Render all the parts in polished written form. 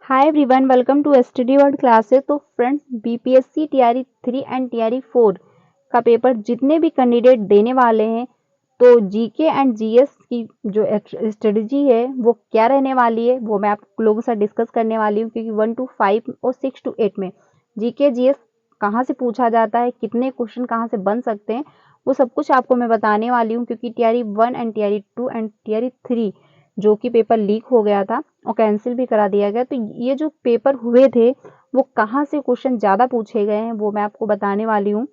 Hi everyone, welcome to study world classes. तो friends, BPSC TRE 3 and TRE 4 का paper जितने भी candidate देने वाले हैं, तो जीके एंड जीएस की जो स्ट्रेटजी है वो क्या रहने वाली है वो मैं आप लोगों से डिस्कस करने वाली हूँ। क्योंकि 1 to 5 और 6 to 8 में जीके जीएस कहाँ से पूछा जाता है, कितने क्वेश्चन कहाँ से बन सकते हैं, वो सब कुछ आपको मैं बताने वाली हूँ। क्योंकि TRE 1 and TRE 2 and TRE 3 जो कि पेपर लीक हो गया था और कैंसिल भी करा दिया गया, तो ये जो पेपर हुए थे वो कहाँ से क्वेश्चन ज़्यादा पूछे गए हैं वो मैं आपको बताने वाली हूँ।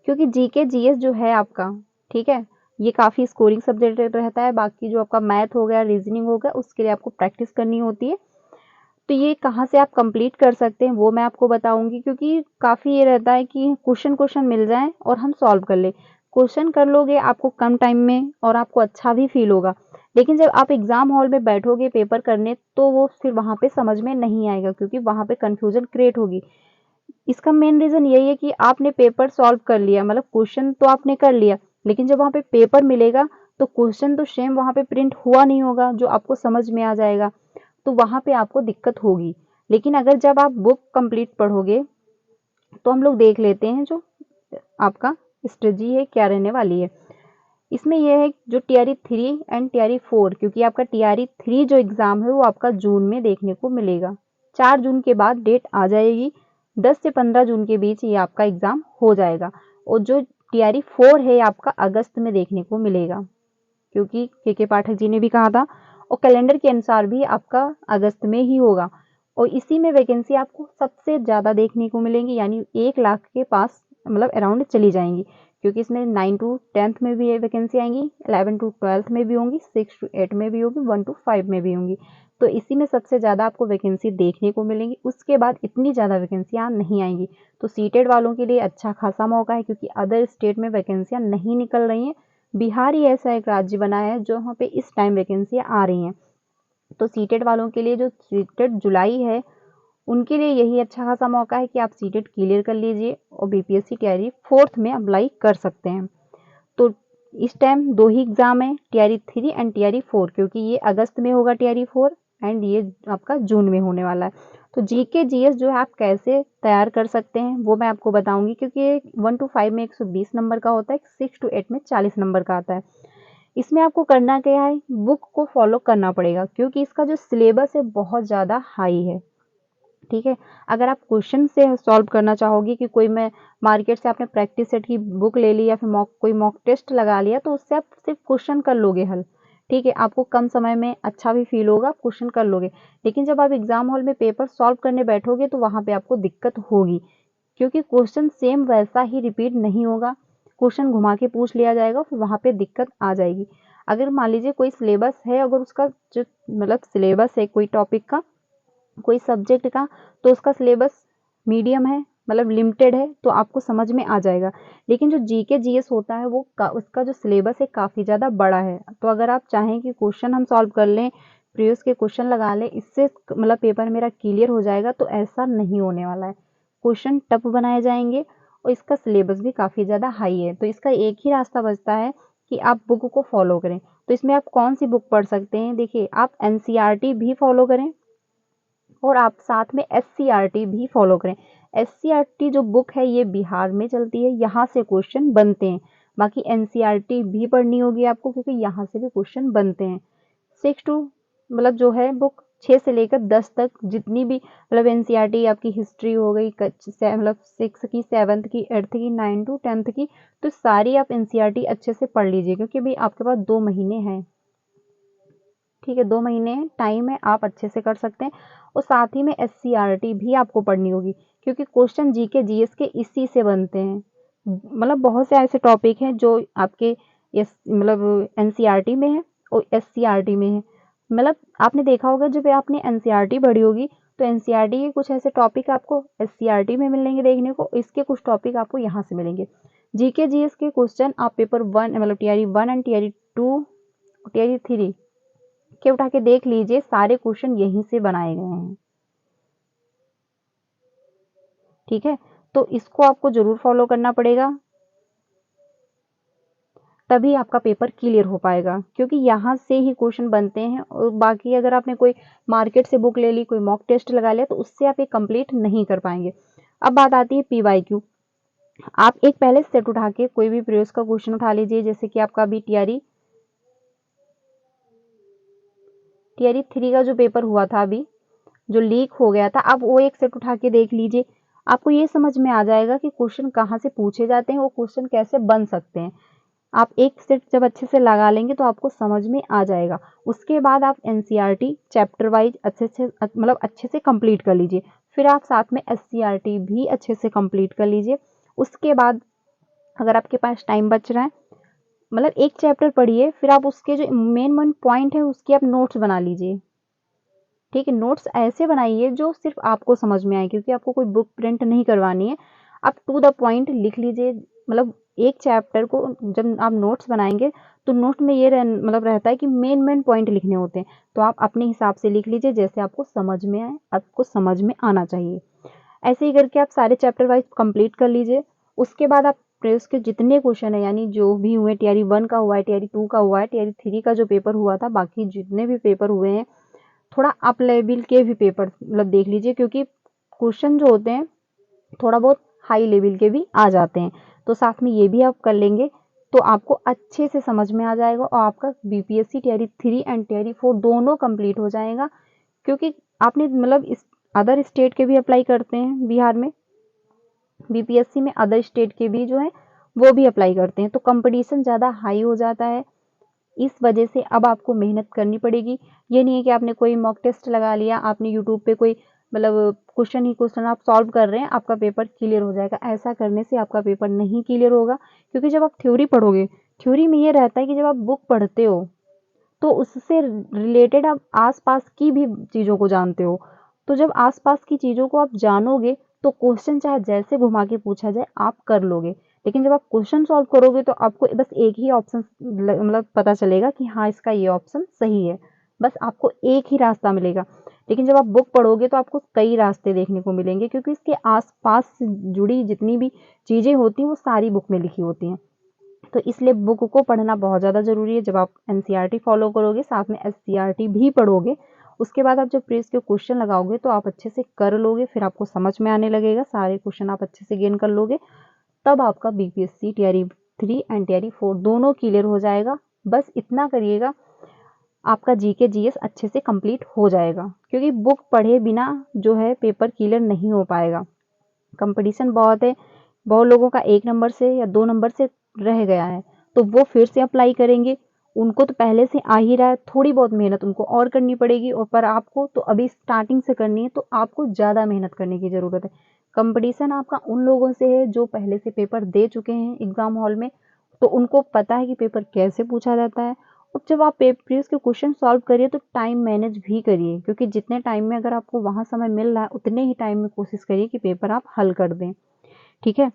क्योंकि जीके जीएस जो है आपका, ठीक है, ये काफ़ी स्कोरिंग सब्जेक्ट रहता है। बाकी जो आपका मैथ हो गया, रीजनिंग हो गया, उसके लिए आपको प्रैक्टिस करनी होती है। तो ये कहाँ से आप कंप्लीट कर सकते हैं वो मैं आपको बताऊंगी। क्योंकि काफ़ी ये रहता है कि क्वेश्चन क्वेश्चन मिल जाए और हम सॉल्व कर ले। क्वेश्चन कर लोगे आपको कम टाइम में और आपको अच्छा भी फील होगा, लेकिन जब आप एग्जाम हॉल में बैठोगे पेपर करने तो वो फिर वहाँ पे समझ में नहीं आएगा, क्योंकि वहाँ पे कंफ्यूजन क्रिएट होगी। इसका मेन रीज़न यही है कि आपने पेपर सॉल्व कर लिया, मतलब क्वेश्चन तो आपने कर लिया, लेकिन जब वहाँ पे पेपर मिलेगा तो क्वेश्चन तो सेम वहाँ पे प्रिंट हुआ नहीं होगा जो आपको समझ में आ जाएगा, तो वहाँ पे आपको दिक्कत होगी। लेकिन अगर जब आप बुक कंप्लीट पढ़ोगे तो हम लोग देख लेते हैं जो आपका स्ट्रेटजी है क्या रहने वाली है। इसमें यह है जो टीआरई 3 एंड टीआरई 4, क्योंकि आपका टीआरई 3 जो एग्ज़ाम है वो आपका जून में देखने को मिलेगा। 4 जून के बाद डेट आ जाएगी, 10 से 15 जून के बीच ये आपका एग्ज़ाम हो जाएगा। और जो टीआरई 4 है आपका अगस्त में देखने को मिलेगा, क्योंकि के पाठक जी ने भी कहा था, और कैलेंडर के अनुसार भी आपका अगस्त में ही होगा। और इसी में वैकेंसी आपको सबसे ज़्यादा देखने को मिलेंगी, यानी 1 लाख के पास मतलब अराउंड चली जाएंगी। क्योंकि इसमें 9 to 10th में भी वैकेंसी आएंगी, 11 to 12th में भी होंगी, 6 to 8 में भी होगी, 1 to 5 में भी होंगी। तो इसी में सबसे ज़्यादा आपको वैकेंसी देखने को मिलेंगी। उसके बाद इतनी ज़्यादा वैकेंसियाँ नहीं आएंगी। तो सीटेड वालों के लिए अच्छा खासा मौका है, क्योंकि अदर स्टेट में वैकेंसियाँ नहीं निकल रही हैं। बिहार ही ऐसा एक राज्य बना है जो वहाँ पे इस टाइम वैकेंसियाँ आ रही हैं। तो सीटेड वालों के लिए, जो सीटेड जुलाई है, उनके लिए यही अच्छा खासा मौका है कि आप सीटेड क्लियर कर लीजिए और बीपीएससी टीआरई 4th में अप्लाई कर सकते हैं। तो इस टाइम 2 ही एग्ज़ाम है, टीआरई 3 एंड टीआरई 4, क्योंकि ये अगस्त में होगा टीआरई 4 एंड ये आपका जून में होने वाला है। तो जीके जीएस जो है आप कैसे तैयार कर सकते हैं वो मैं आपको बताऊंगी। क्योंकि 1 to 5 में 120 नंबर का होता है, 6 to 8 में 40 नंबर का आता है। इसमें आपको करना क्या है, बुक को फॉलो करना पड़ेगा, क्योंकि इसका जो सिलेबस है बहुत ज़्यादा हाई है। ठीक है, अगर आप क्वेश्चन से सॉल्व करना चाहोगे कि कोई मैं मार्केट से आपने प्रैक्टिस सेट की बुक ले ली या फिर कोई मॉक टेस्ट लगा लिया, तो उससे आप सिर्फ क्वेश्चन कर लोगे हल। ठीक है, आपको कम समय में अच्छा भी फील होगा, आप क्वेश्चन कर लोगे। लेकिन जब आप एग्जाम हॉल में पेपर सॉल्व करने बैठोगे तो वहाँ पे आपको दिक्कत होगी, क्योंकि क्वेश्चन सेम वैसा ही रिपीट नहीं होगा। क्वेश्चन घुमा के पूछ लिया जाएगा, फिर वहाँ पे दिक्कत आ जाएगी। अगर मान लीजिए कोई सिलेबस है, अगर उसका जो मतलब सिलेबस है कोई टॉपिक का, कोई सब्जेक्ट का, तो उसका सिलेबस मीडियम है, मतलब लिमिटेड है, तो आपको समझ में आ जाएगा। लेकिन जो जीके जीएस होता है वो उसका जो सिलेबस है काफ़ी ज़्यादा बड़ा है। तो अगर आप चाहें कि क्वेश्चन हम सॉल्व कर लें, प्रीवियस के क्वेश्चन लगा लें, इससे मतलब पेपर मेरा क्लियर हो जाएगा, तो ऐसा नहीं होने वाला है। क्वेश्चन टफ बनाए जाएंगे और इसका सिलेबस भी काफ़ी ज़्यादा हाई है। तो इसका एक ही रास्ता बचता है कि आप बुक को फॉलो करें। तो इसमें आप कौन सी बुक पढ़ सकते हैं, देखिए, आप एनसीईआरटी भी फॉलो करें और आप साथ में एससीईआरटी भी फॉलो करें। एससीईआरटी जो बुक है ये बिहार में चलती है, यहाँ से क्वेश्चन बनते हैं। बाकी एनसीईआरटी भी पढ़नी होगी आपको, क्योंकि यहाँ से भी क्वेश्चन बनते हैं। 6 टू मतलब जो है बुक 6 से लेकर 10 तक जितनी भी मतलब एनसीईआरटी आपकी हिस्ट्री हो गई, मतलब 6 की, 7th की, 8th की, 9 to 10th की, तो सारी आप एनसीईआरटी अच्छे से पढ़ लीजिए। क्योंकि भाई आपके पास 2 महीने हैं, ठीक है, 2 महीने टाइम है, आप अच्छे से कर सकते हैं। और साथ ही में एससीईआरटी भी आपको पढ़नी होगी, क्योंकि क्वेश्चन जीके जीएस के इसी से बनते हैं। मतलब बहुत से ऐसे टॉपिक हैं जो आपके मतलब एनसीईआरटी में है और एससीईआरटी में है। मतलब आपने देखा होगा जब आपने एनसीईआरटी पढ़ी होगी, तो एनसीईआरटी के कुछ ऐसे टॉपिक आपको एससीईआरटी में मिलेंगे देखने को, इसके कुछ टॉपिक आपको यहाँ से मिलेंगे। जीके जीएस के क्वेश्चन आप पेपर 1 मतलब टीआरई 1 एंड टीआरई 2, टीआरई 3 के उठा के देख लीजिए, सारे क्वेश्चन यहीं से बनाए गए हैं। ठीक है, तो इसको आपको जरूर फॉलो करना पड़ेगा, तभी आपका पेपर क्लियर हो पाएगा, क्योंकि यहाँ से ही क्वेश्चन बनते हैं। और बाकी अगर आपने कोई मार्केट से बुक ले ली, कोई मॉक टेस्ट लगा लिया, तो उससे आप ये कंप्लीट नहीं कर पाएंगे। अब बात आती है PYQ। आप एक पहले सेट उठा के कोई भी प्रीवियस का क्वेश्चन उठा लीजिए, जैसे कि आपका अभी टीआरई 3 का जो पेपर हुआ था, अभी जो लीक हो गया था, आप वो एक सेट उठा के देख लीजिए। आपको ये समझ में आ जाएगा कि क्वेश्चन कहाँ से पूछे जाते हैं, वो क्वेश्चन कैसे बन सकते हैं। आप एक सेट जब अच्छे से लगा लेंगे तो आपको समझ में आ जाएगा। उसके बाद आप एनसीईआरटी चैप्टर वाइज अच्छे से कंप्लीट कर लीजिए। फिर आप साथ में एससीईआरटी भी अच्छे से कंप्लीट कर लीजिए। उसके बाद अगर आपके पास टाइम बच रहा है, एक चैप्टर पढ़िए, फिर आप उसके जो मेन पॉइंट है उसके आप नोट्स बना लीजिए। ठीक है, नोट्स ऐसे बनाइए जो सिर्फ आपको समझ में आए, क्योंकि आपको कोई बुक प्रिंट नहीं करवानी है। आप टू द पॉइंट लिख लीजिए। एक चैप्टर को जब आप नोट्स बनाएंगे तो नोट में ये रहता है कि मेन पॉइंट लिखने होते हैं, तो आप अपने हिसाब से लिख लीजिए, जैसे आपको समझ में आए, आपको समझ में आना चाहिए। ऐसे ही करके आप सारे चैप्टर वाइज कंप्लीट कर लीजिए। उसके बाद आप प्रेस के जितने क्वेश्चन है, यानी जो भी हुए, टीआरई 1 का हुआ है, टीआरई 2 का हुआ है, टीआरई 3 का जो पेपर हुआ था, बाकी जितने भी पेपर हुए हैं, थोड़ा अप लेवल के भी पेपर देख लीजिए, क्योंकि क्वेश्चन जो होते हैं थोड़ा बहुत हाई लेवल के भी आ जाते हैं। तो साथ में ये भी आप कर लेंगे तो आपको अच्छे से समझ में आ जाएगा, और आपका बीपीएससी टीआरई 3 एंड टीआरई 4 दोनों कंप्लीट हो जाएगा। क्योंकि आपने इस अदर स्टेट के भी अप्लाई करते हैं बिहार में, बीपीएससी में अदर स्टेट के भी जो है वो भी अप्लाई करते हैं, तो कंपटीशन ज़्यादा हाई हो जाता है। इस वजह से अब आपको मेहनत करनी पड़ेगी। ये नहीं है कि आपने कोई मॉक टेस्ट लगा लिया, आपने यूट्यूब पे कोई क्वेश्चन आप सॉल्व कर रहे हैं, आपका पेपर क्लियर हो जाएगा। ऐसा करने से आपका पेपर नहीं क्लियर होगा, क्योंकि जब आप थ्योरी पढ़ोगे, थ्योरी में ये रहता है कि जब आप बुक पढ़ते हो तो उससे रिलेटेड आप आसपास की भी चीज़ों को जानते हो। तो जब आसपास की चीज़ों को आप जानोगे तो क्वेश्चन चाहे जैसे घुमा के पूछा जाए आप कर लोगे। लेकिन जब आप क्वेश्चन सॉल्व करोगे तो आपको बस एक ही ऑप्शन पता चलेगा कि हाँ, इसका ये ऑप्शन सही है, बस आपको एक ही रास्ता मिलेगा। लेकिन जब आप बुक पढ़ोगे तो आपको कई रास्ते देखने को मिलेंगे, क्योंकि इसके आसपास से जुड़ी जितनी भी चीज़ें होती हैं वो सारी बुक में लिखी होती हैं। तो इसलिए बुक को पढ़ना बहुत ज़्यादा ज़रूरी है। जब आप एनसीईआरटी फॉलो करोगे, साथ में एससीईआरटी भी पढ़ोगे, उसके बाद आप जब प्रीवियस के क्वेश्चन लगाओगे तो आप अच्छे से कर लोगे, फिर आपको समझ में आने लगेगा, सारे क्वेश्चन आप अच्छे से गेन कर लोगे, तब आपका बीपीएससी टीआरई 3 एंड टीआरई 4 दोनों क्लियर हो जाएगा। बस इतना करिएगा, आपका जीके जीएस अच्छे से कंप्लीट हो जाएगा, क्योंकि बुक पढ़े बिना जो है पेपर क्लियर नहीं हो पाएगा। कंपटीशन बहुत है, बहुत लोगों का 1 नंबर से या 2 नंबर से रह गया है, तो वो फिर से अप्लाई करेंगे। उनको तो पहले से आ ही रहा है, थोड़ी बहुत मेहनत उनको और करनी पड़ेगी, और पर आपको तो अभी स्टार्टिंग से करनी है, तो आपको ज़्यादा मेहनत करने की ज़रूरत है। कंपटीशन आपका उन लोगों से है जो पहले से पेपर दे चुके हैं एग्ज़ाम हॉल में, तो उनको पता है कि पेपर कैसे पूछा जाता है। और जब आप प्रीवियस के क्वेश्चन सॉल्व करिए तो टाइम मैनेज भी करिए, क्योंकि जितने टाइम में अगर आपको वहाँ समय मिल रहा है, उतने ही टाइम में कोशिश करिए कि पेपर आप हल कर दें। ठीक है,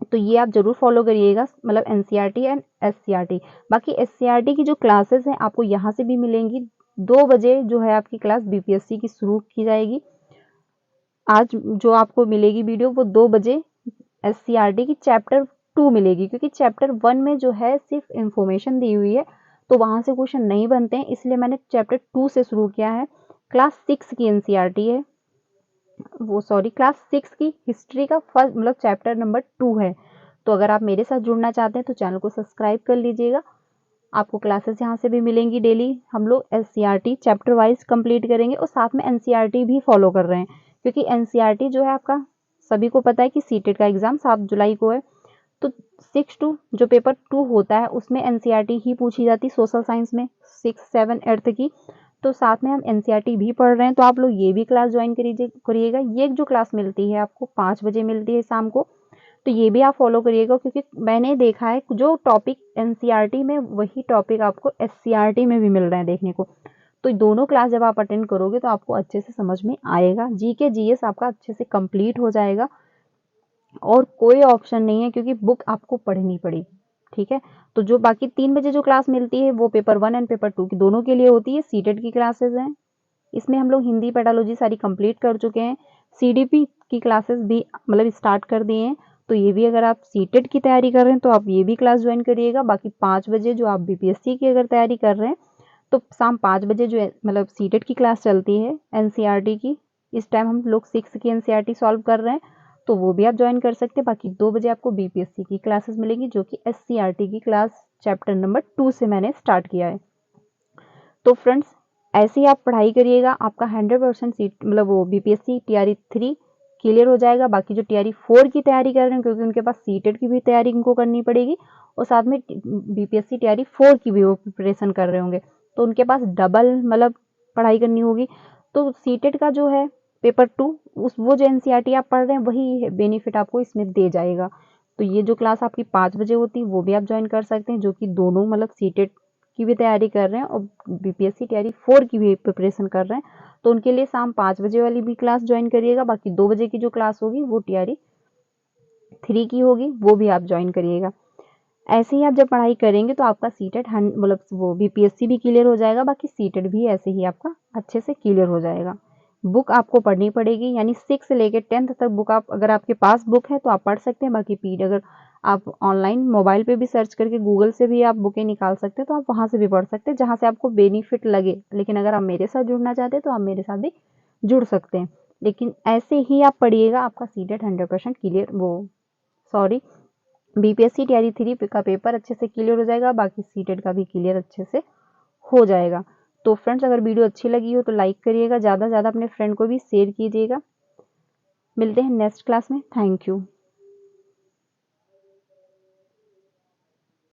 तो ये आप जरूर फॉलो करिएगा, एनसीईआरटी एंड एससीईआरटी। बाकी एससीईआरटी की जो क्लासेस हैं आपको यहाँ से भी मिलेंगी। 2 बजे जो है आपकी क्लास बीपीएससी की शुरू की जाएगी। आज जो आपको मिलेगी वीडियो वो 2 बजे एससीईआरटी की चैप्टर 2 मिलेगी, क्योंकि चैप्टर 1 में जो है सिर्फ इंफॉर्मेशन दी हुई है, तो वहाँ से क्वेश्चन नहीं बनते हैं, इसलिए मैंने चैप्टर 2 से शुरू किया है। क्लास 6 की एनसीईआरटी है, क्लास 6 की हिस्ट्री का फर्स्ट चैप्टर नंबर 2 है। तो अगर आप मेरे साथ जुड़ना चाहते हैं तो चैनल को सब्सक्राइब कर लीजिएगा। आपको क्लासेस यहाँ से भी मिलेंगी डेली। हम लोग एससीईआरटी चैप्टर वाइज कंप्लीट करेंगे, और साथ में एनसीईआरटी भी फॉलो कर रहे हैं, क्योंकि एनसीईआरटी जो है आपका सभी को पता है कि सीटेट का एग्जाम 7 जुलाई को है। तो 6 टू जो पेपर 2 होता है उसमें एनसीईआरटी ही पूछी जाती, सोशल साइंस में 6, 7, 8 की। तो साथ में हम एनसीईआरटी भी पढ़ रहे हैं, तो आप लोग ये भी क्लास ज्वाइन करिएगा। ये जो क्लास मिलती है आपको 5 बजे मिलती है शाम को, तो ये भी आप फॉलो करिएगा, क्योंकि मैंने देखा है जो टॉपिक एनसीईआरटी में वही टॉपिक आपको एससीईआरटी में भी मिल रहे हैं देखने को। तो दोनों क्लास जब आप अटेंड करोगे तो आपको अच्छे से समझ में आएगा, जीके जीएस आपका अच्छे से कंप्लीट हो जाएगा, और कोई ऑप्शन नहीं है, क्योंकि बुक आपको पढ़नी पड़ेगी। ठीक है, तो जो बाकी 3 बजे जो क्लास मिलती है वो पेपर 1 एंड पेपर 2 की दोनों के लिए होती है, सीटेट की क्लासेस हैं। इसमें हम लोग हिंदी पेडालॉजी सारी कंप्लीट कर चुके हैं, सीडीपी की क्लासेस भी स्टार्ट कर दिए हैं। तो ये भी अगर आप सीटेट की तैयारी कर रहे हैं तो आप ये भी क्लास ज्वाइन करिएगा। बाकी 5 बजे जो आप बीपीएससी की अगर तैयारी कर रहे हैं तो शाम 5 बजे जो मतलब सीटेट की क्लास चलती है एनसीईआरटी की, इस टाइम हम लोग 6 की एनसीईआरटी सॉल्व कर रहे हैं, तो वो भी आप ज्वाइन कर सकते हैं। बाकी 2 बजे आपको बीपीएससी की क्लासेस मिलेंगी जो कि एससीईआरटी की क्लास चैप्टर नंबर 2 से मैंने स्टार्ट किया है। तो फ्रेंड्स ऐसे ही आप पढ़ाई करिएगा, आपका 100% सीट मतलब वो बीपीएससी टीआरई 3 क्लियर हो जाएगा। बाकी जो टीआरई 4 की तैयारी कर रहे हैं क्योंकि उनके पास सीटेट की भी तैयारी इनको करनी पड़ेगी और साथ में बीपीएससी टीआरई 4 की भी वो प्रिपरेशन कर रहे होंगे, तो उनके पास डबल मतलब पढ़ाई करनी होगी। तो सीटेट का जो है पेपर 2 उस वो जो एनसीईआरटी आप पढ़ रहे हैं वही बेनिफिट आपको इसमें दे जाएगा। तो ये जो क्लास आपकी 5 बजे होती है वो भी आप ज्वाइन कर सकते हैं, जो कि दोनों मतलब सीटेट की भी तैयारी कर रहे हैं और बीपीएससी टीआरई 4 की भी प्रिपरेशन कर रहे हैं, तो उनके लिए शाम 5 बजे वाली भी क्लास ज्वाइन करिएगा। बाकी 2 बजे की जो क्लास होगी वो टीआरई 3 की होगी, वो भी आप ज्वाइन करिएगा। ऐसे ही आप जब पढ़ाई करेंगे तो आपका सीटेट मतलब वो बीपीएससी भी क्लियर हो जाएगा, बाकी सीटेट भी ऐसे ही आपका अच्छे से क्लियर हो जाएगा। बुक आपको पढ़नी पड़ेगी, यानी 6 से लेकर 10th तक बुक आप अगर आपके पास बुक है तो आप पढ़ सकते हैं। बाकी पीड अगर आप ऑनलाइन मोबाइल पे भी सर्च करके गूगल से भी आप बुकें निकाल सकते हैं, तो आप वहाँ से भी पढ़ सकते हैं जहाँ से आपको बेनिफिट लगे। लेकिन अगर आप मेरे साथ जुड़ना चाहते हैं तो आप मेरे साथ भी जुड़ सकते हैं, लेकिन ऐसे ही आप पढ़िएगा, आपका सीटेट 100% क्लियर बीपीएससी टीआरई 3 का पेपर अच्छे से क्लियर हो जाएगा, बाकी सीटेट का भी क्लियर अच्छे से हो जाएगा। तो फ्रेंड्स अगर वीडियो अच्छी लगी हो तो लाइक करिएगा, ज़्यादा से ज़्यादा अपने फ्रेंड को भी शेयर कीजिएगा। मिलते हैं नेक्स्ट क्लास में। Thank you.